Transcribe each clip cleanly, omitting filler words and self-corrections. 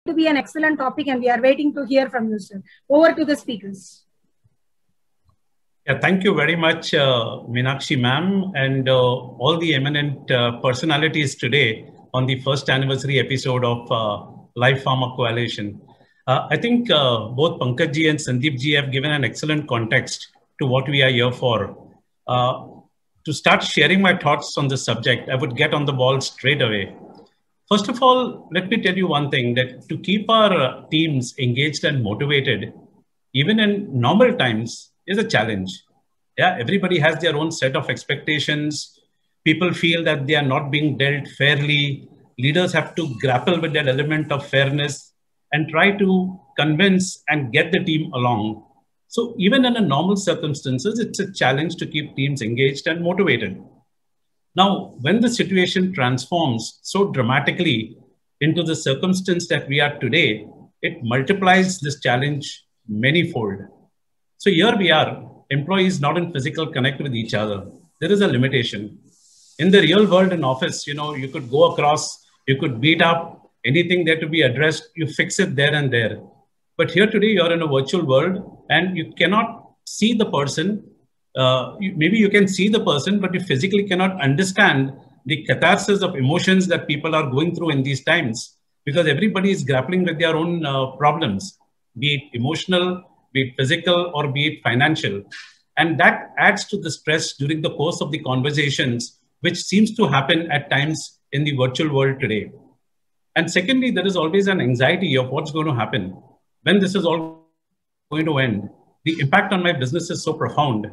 to be an excellent topic, and we are waiting to hear from you, sir. Over to the speakers. Yeah, thank you very much, Meenakshi ma'am, and all the eminent personalities today on the first anniversary episode of Life Pharma Coalition. I think both Pankaj ji and Sandeep ji have given an excellent context to what we are here for. To start sharing my thoughts on this subject, I would get on the ball straight away. First of all, let me tell you one thing, that to keep our teams engaged and motivated, even in normal times, is a challenge. Yeah, everybody has their own set of expectations. People feel that they are not being dealt fairly. Leaders have to grapple with that element of fairness and try to convince and get the team along. So even in a normal circumstances, it's a challenge to keep teams engaged and motivated. Now, when the situation transforms so dramatically into the circumstance that we are today, it multiplies this challenge manyfold. So here we are, employees not in physical connect with each other. There is a limitation. In the real world in office, you could go across, you could beat up anything there to be addressed, you fix it there and there. But here today, you're in a virtual world and you cannot see the person. Maybe you can see the person, but you physically cannot understand the catharsis of emotions that people are going through in these times, because everybody is grappling with their own problems, be it emotional, be it physical, or be it financial. And that adds to the stress during the course of the conversations, which seems to happen at times in the virtual world today. And secondly, there is always an anxiety of what's going to happen. When this is all going to end, the impact on my business is so profound.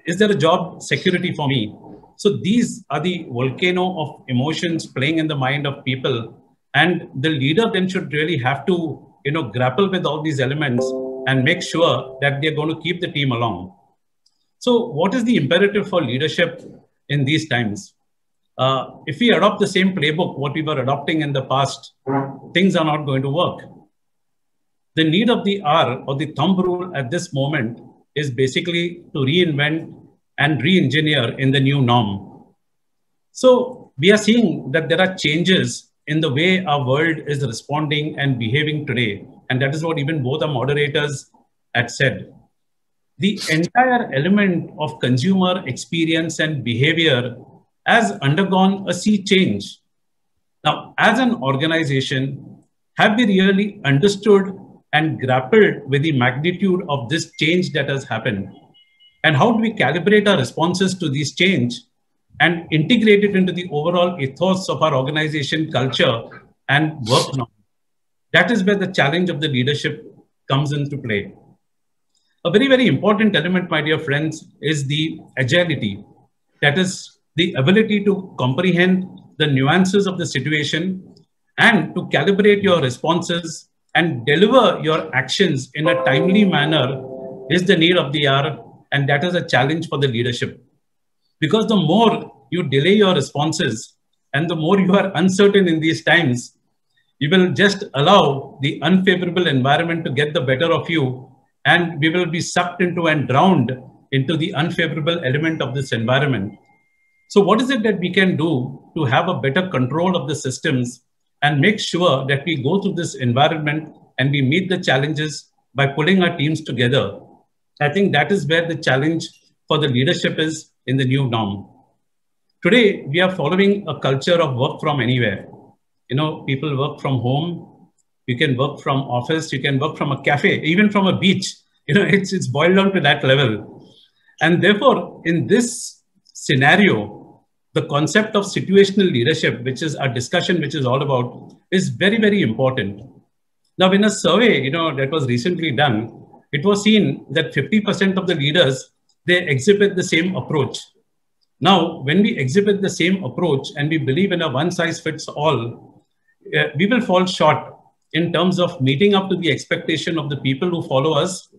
Is there a job security for me? So these are the volcano of emotions playing in the mind of people. And the leader then should really have to, grapple with all these elements and make sure that they're going to keep the team along. So what is the imperative for leadership in these times? If we adopt the same playbook, what we were adopting in the past, things are not going to work. The need of the hour, or the thumb rule at this moment, is basically to reinvent and re-engineer in the new norm. So we are seeing that there are changes in the way our world is responding and behaving today. And that is what even both our moderators had said. The entire element of consumer experience and behavior has undergone a sea change. Now, as an organization, have we really understood and grappled with the magnitude of this change that has happened? And how do we calibrate our responses to this change and integrate it into the overall ethos of our organization culture and work norm? That is where the challenge of the leadership comes into play. A very, very important element, my dear friends, is the agility. That is the ability to comprehend the nuances of the situation and to calibrate your responses and deliver your actions in a timely manner is the need of the hour. And that is a challenge for the leadership. Because the more you delay your responses and the more you are uncertain in these times, you will just allow the unfavorable environment to get the better of you, and we will be sucked into and drowned into the unfavorable element of this environment. So what is it that we can do to have a better control of the systems and make sure that we go through this environment and we meet the challenges by pulling our teams together? I think that is where the challenge for the leadership is in the new norm. Today, we are following a culture of work from anywhere. People work from home. You can work from office. You can work from a cafe, even from a beach. It's boiled down to that level. And therefore, in this scenario, the concept of situational leadership, which is our discussion, which is all about, is very, very important. Now, in a survey, that was recently done, it was seen that 50% of the leaders, they exhibit the same approach. Now, when we exhibit the same approach and we believe in a one-size-fits-all, we will fall short in terms of meeting up to the expectation of the people who follow us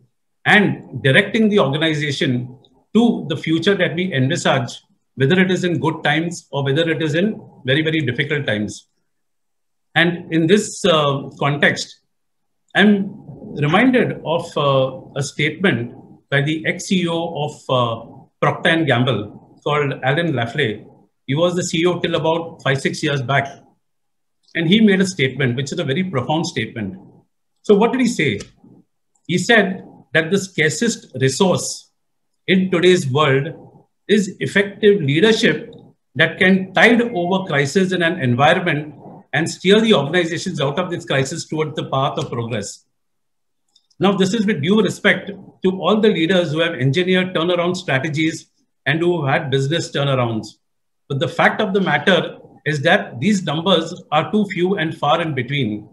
and directing the organization to the future that we envisage, whether it is in good times or whether it is in very, very difficult times. And in this context, I'm reminded of a statement by the ex-CEO of Procter & Gamble called Alan Lafley. He was the CEO till about 5-6 years back. and he made a statement, which is a very profound statement. So what did he say? He said that the scarcest resource in today's world is effective leadership that can tide over crisis in an environment and steer the organizations out of this crisis towards the path of progress. Now, this is with due respect to all the leaders who have engineered turnaround strategies and who have had business turnarounds. But the fact of the matter is that these numbers are too few and far in between.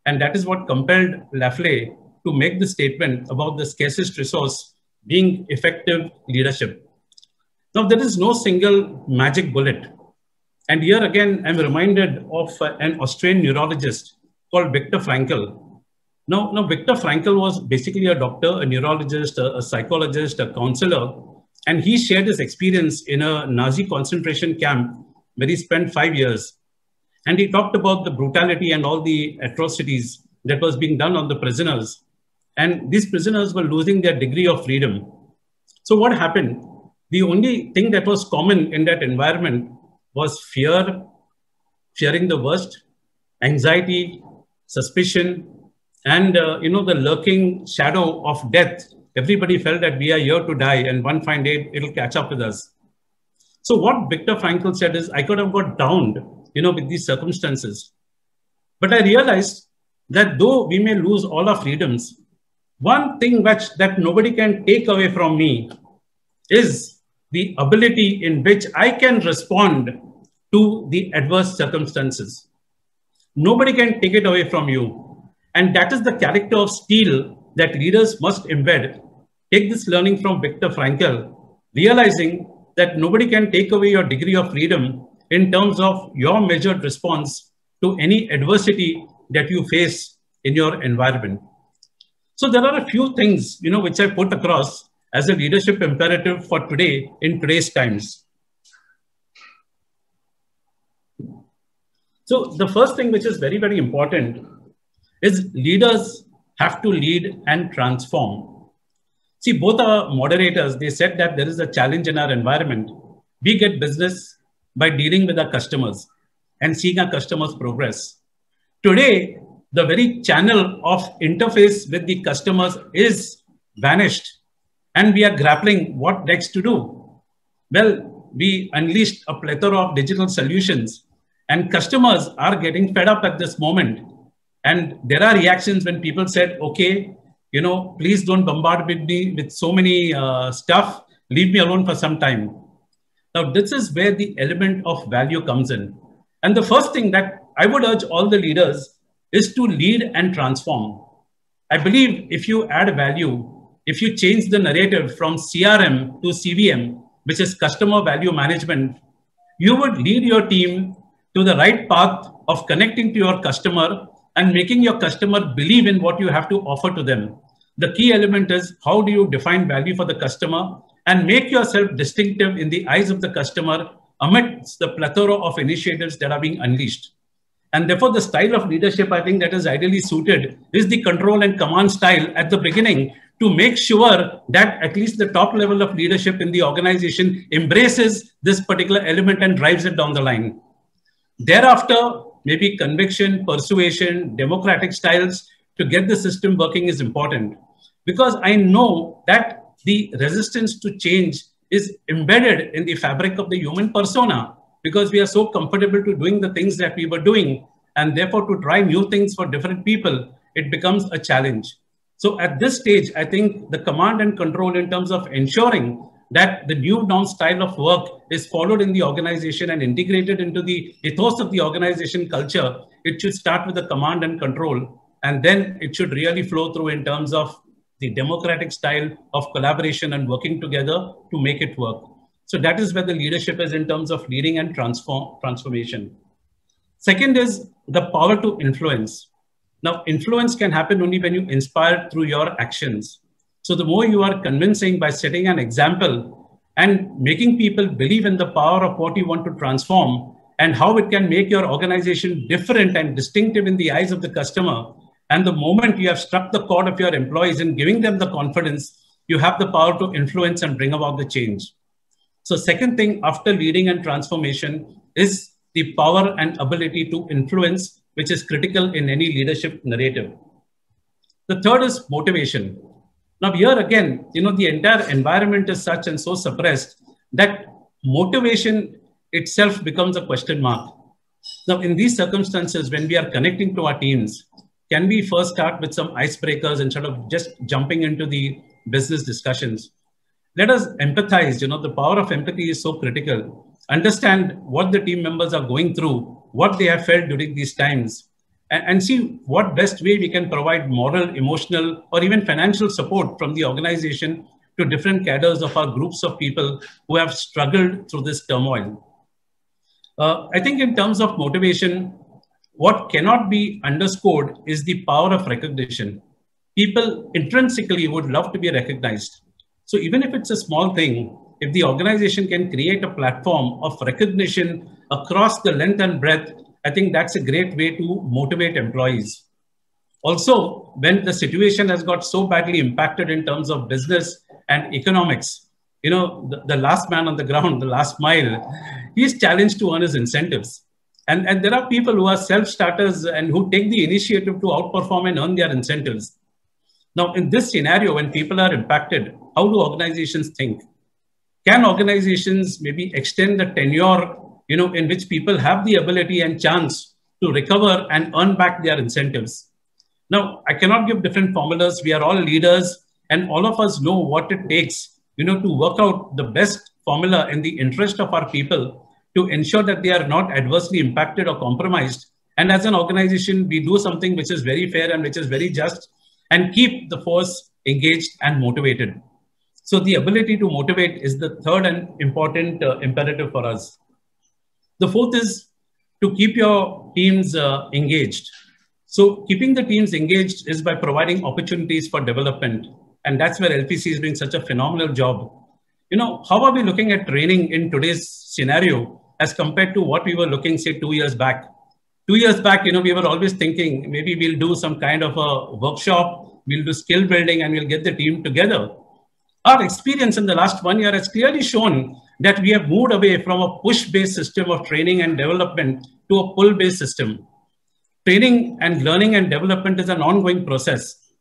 And that is what compelled Lafley to make the statement about the scarcest resource being effective leadership. Now, there is no single magic bullet. And here again, I'm reminded of an Austrian neurologist called Viktor Frankl. Now, Viktor Frankl was basically a doctor, a neurologist, a psychologist, a counselor, and he shared his experience in a Nazi concentration camp where he spent 5 years. And he talked about the brutality and all the atrocities that was being done on the prisoners. And these prisoners were losing their degree of freedom. So what happened? The only thing that was common in that environment was fear, fearing the worst, anxiety, suspicion, and the lurking shadow of death. Everybody felt that we are here to die, and one fine day it'll catch up with us. So what Viktor Frankl said is, I could have got downed, with these circumstances. But I realized that though we may lose all our freedoms, one thing that nobody can take away from me is the ability in which I can respond to the adverse circumstances. Nobody can take it away from you. And that is the character of steel that leaders must embed. Take this learning from Viktor Frankl, realizing that nobody can take away your degree of freedom in terms of your measured response to any adversity that you face in your environment. So there are a few things, which I put across as a leadership imperative for today in today's times. So the first thing which is very, very important is leaders have to lead and transform. See, both our moderators, they said that there is a challenge in our environment. We get business by dealing with our customers and seeing our customers progress. Today, the very channel of interface with the customers is vanished, and we are grappling what next to do. Well, we unleashed a plethora of digital solutions, and customers are getting fed up at this moment. And there are reactions when people said, okay, please don't bombard me with so many stuff. Leave me alone for some time. Now, this is where the element of value comes in. And the first thing that I would urge all the leaders is to lead and transform. I believe if you add value, if you change the narrative from CRM to CVM, which is customer value management, you would lead your team to the right path of connecting to your customer and making your customer believe in what you have to offer to them. The key element is how do you define value for the customer and make yourself distinctive in the eyes of the customer amidst the plethora of initiatives that are being unleashed. And therefore, the style of leadership, I think, that is ideally suited is the control and command style at the beginning to make sure that at least the top level of leadership in the organization embraces this particular element and drives it down the line. Thereafter, maybe conviction, persuasion, democratic styles to get the system working is important. Because I know that the resistance to change is embedded in the fabric of the human persona, because we are so comfortable to doing the things that we were doing. And therefore, to try new things for different people, it becomes a challenge. So at this stage, I think the command and control in terms of ensuring that the new norm style of work is followed in the organization and integrated into the ethos of the organization culture, it should start with the command and control. And then it should really flow through in terms of the democratic style of collaboration and working together to make it work. So that is where the leadership is in terms of leading and transformation. Second is the power to influence. Now, influence can happen only when you inspire through your actions. So the more you are convincing by setting an example and making people believe in the power of what you want to transform and how it can make your organization different and distinctive in the eyes of the customer. And the moment you have struck the chord of your employees and giving them the confidence, you have the power to influence and bring about the change. So second thing after leading and transformation is the power and ability to influence which is critical in any leadership narrative. The third is motivation. Now here again, the entire environment is such and so suppressed that motivation itself becomes a question mark. Now in these circumstances, when we are connecting to our teams, can we first start with some icebreakers instead of just jumping into the business discussions? Let us empathize. The power of empathy is so critical. Understand what the team members are going through, what they have felt during these times, and see what best way we can provide moral, emotional, or even financial support from the organization to different cadres of our groups of people who have struggled through this turmoil. I think in terms of motivation, what cannot be underscored is the power of recognition. People intrinsically would love to be recognized. So even if it's a small thing, if the organization can create a platform of recognition across the length and breadth, I think that's a great way to motivate employees. Also, when the situation has got so badly impacted in terms of business and economics, the last man on the ground, the last mile, he's challenged to earn his incentives. And there are people who are self-starters and who take the initiative to outperform and earn their incentives. Now, in this scenario, when people are impacted, how do organizations think? Can organizations maybe extend the tenure, in which people have the ability and chance to recover and earn back their incentives? Now, I cannot give different formulas. We are all leaders and all of us know what it takes, to work out the best formula in the interest of our people to ensure that they are not adversely impacted or compromised. And as an organization, we do something which is very fair and which is very just and keep the force engaged and motivated. So the ability to motivate is the third and important imperative for us. The fourth is to keep your teams engaged. So keeping the teams engaged is by providing opportunities for development. And that's where LPC is doing such a phenomenal job. How are we looking at training in today's scenario as compared to what we were looking, say, 2 years back? 2 years back, we were always thinking maybe we'll do some kind of a workshop, we'll do skill building and we'll get the team together. Our experience in the last 1 year has clearly shown that we have moved away from a push-based system of training and development to a pull-based system. Training and learning and development is an ongoing process.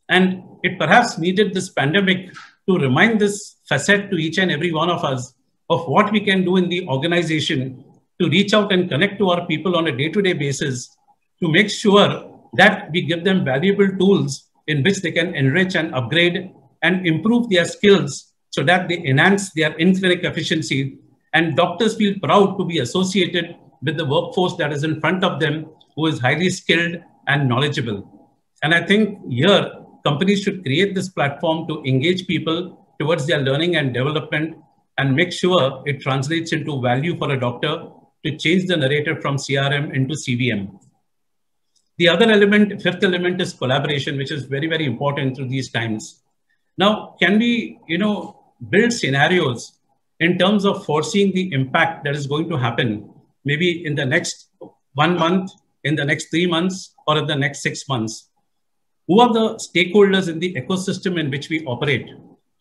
And it perhaps needed this pandemic to remind this facet to each and every one of us of what we can do in the organization to reach out and connect to our people on a day-to-day basis to make sure that we give them valuable tools in which they can enrich and upgrade and improve their skills so that they enhance their in-clinic efficiency. And doctors feel proud to be associated with the workforce that is in front of them, who is highly skilled and knowledgeable. And I think here, companies should create this platform to engage people towards their learning and development and make sure it translates into value for a doctor to change the narrative from CRM into CVM. The other element, fifth element, is collaboration, which is very, very important through these times. Now, can we, build scenarios in terms of foreseeing the impact that is going to happen, maybe in the next 1 month, in the next 3 months, or in the next 6 months? Who are the stakeholders in the ecosystem in which we operate?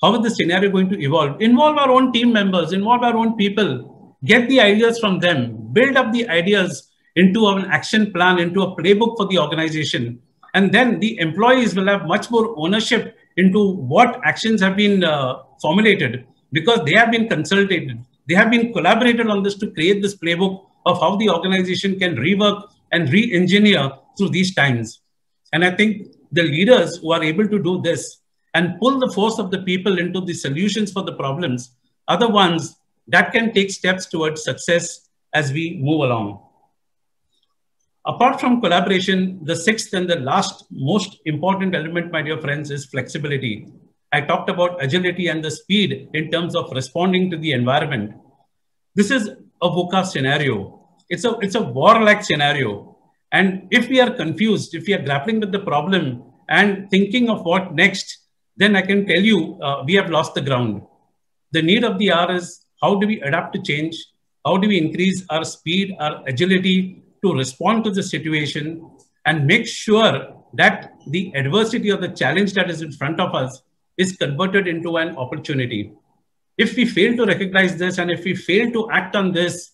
How is the scenario going to evolve? Involve our own team members, involve our own people, get the ideas from them, build up the ideas into an action plan, into a playbook for the organization. And then the employees will have much more ownership into what actions have been formulated because they have been consulted. They have been collaborated on this to create this playbook of how the organization can rework and re-engineer through these times. And I think the leaders who are able to do this and pull the force of the people into the solutions for the problems are the ones that can take steps towards success as we move along. Apart from collaboration, the sixth and the last most important element, my dear friends, is flexibility. I talked about agility and the speed in terms of responding to the environment. This is a VUCA scenario. It's a war-like scenario. And if we are confused, if we are grappling with the problem and thinking of what next, then I can tell you we have lost the ground. The need of the hour is how do we adapt to change? How do we increase our speed, our agility to respond to the situation and make sure that the adversity or the challenge that is in front of us is converted into an opportunity. If we fail to recognize this and if we fail to act on this,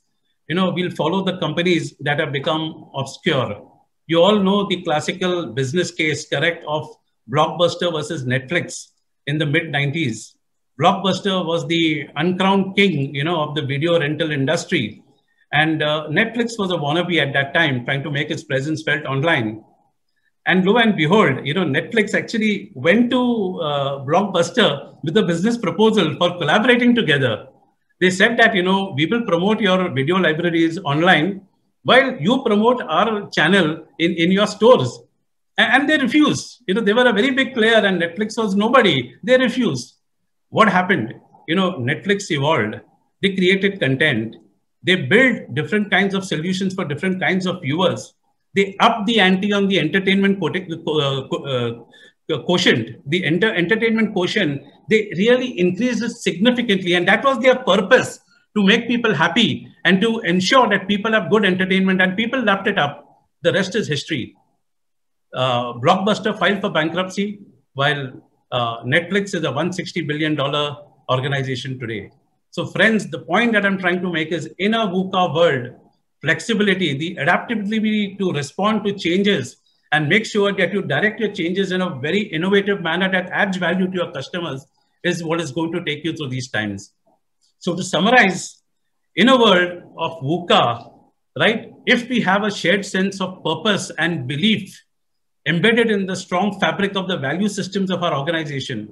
we'll follow the companies that have become obscure. You all know the classical business case, correct, of Blockbuster versus Netflix in the mid-90s. Blockbuster was the uncrowned king, of the video rental industry. And Netflix was a wannabe at that time, trying to make its presence felt online. And lo and behold, Netflix actually went to Blockbuster with a business proposal for collaborating together. They said that, we will promote your video libraries online while you promote our channel in your stores. And they refused. They were a very big player and Netflix was nobody. They refused. What happened? Netflix evolved. They created content. They built different kinds of solutions for different kinds of viewers. They upped the ante on the entertainment quotient, the entertainment quotient. They really increased it significantly. And that was their purpose, to make people happy and to ensure that people have good entertainment, and people lapped it up. The rest is history. Blockbuster filed for bankruptcy, while Netflix is a $160 billion organization today. So friends, the point that I'm trying to make is, in a VUCA world, flexibility, the adaptability to respond to changes and make sure that you direct your changes in a very innovative manner that adds value to your customers is what is going to take you through these times. So to summarize, in a world of VUCA, right, if we have a shared sense of purpose and belief embedded in the strong fabric of the value systems of our organization,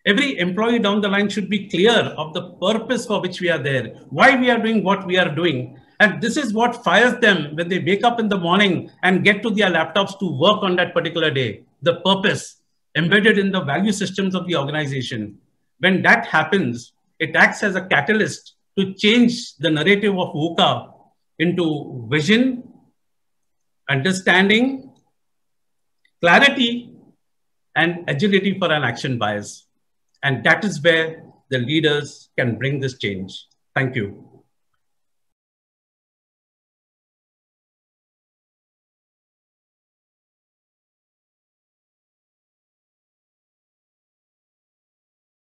every employee down the line should be clear of the purpose for which we are there, why we are doing what we are doing. And this is what fires them when they wake up in the morning and get to their laptops to work on that particular day. The purpose embedded in the value systems of the organization. When that happens, it acts as a catalyst to change the narrative of VUCA into vision, understanding, clarity, and agility for an action bias. And that is where the leaders can bring this change. Thank you.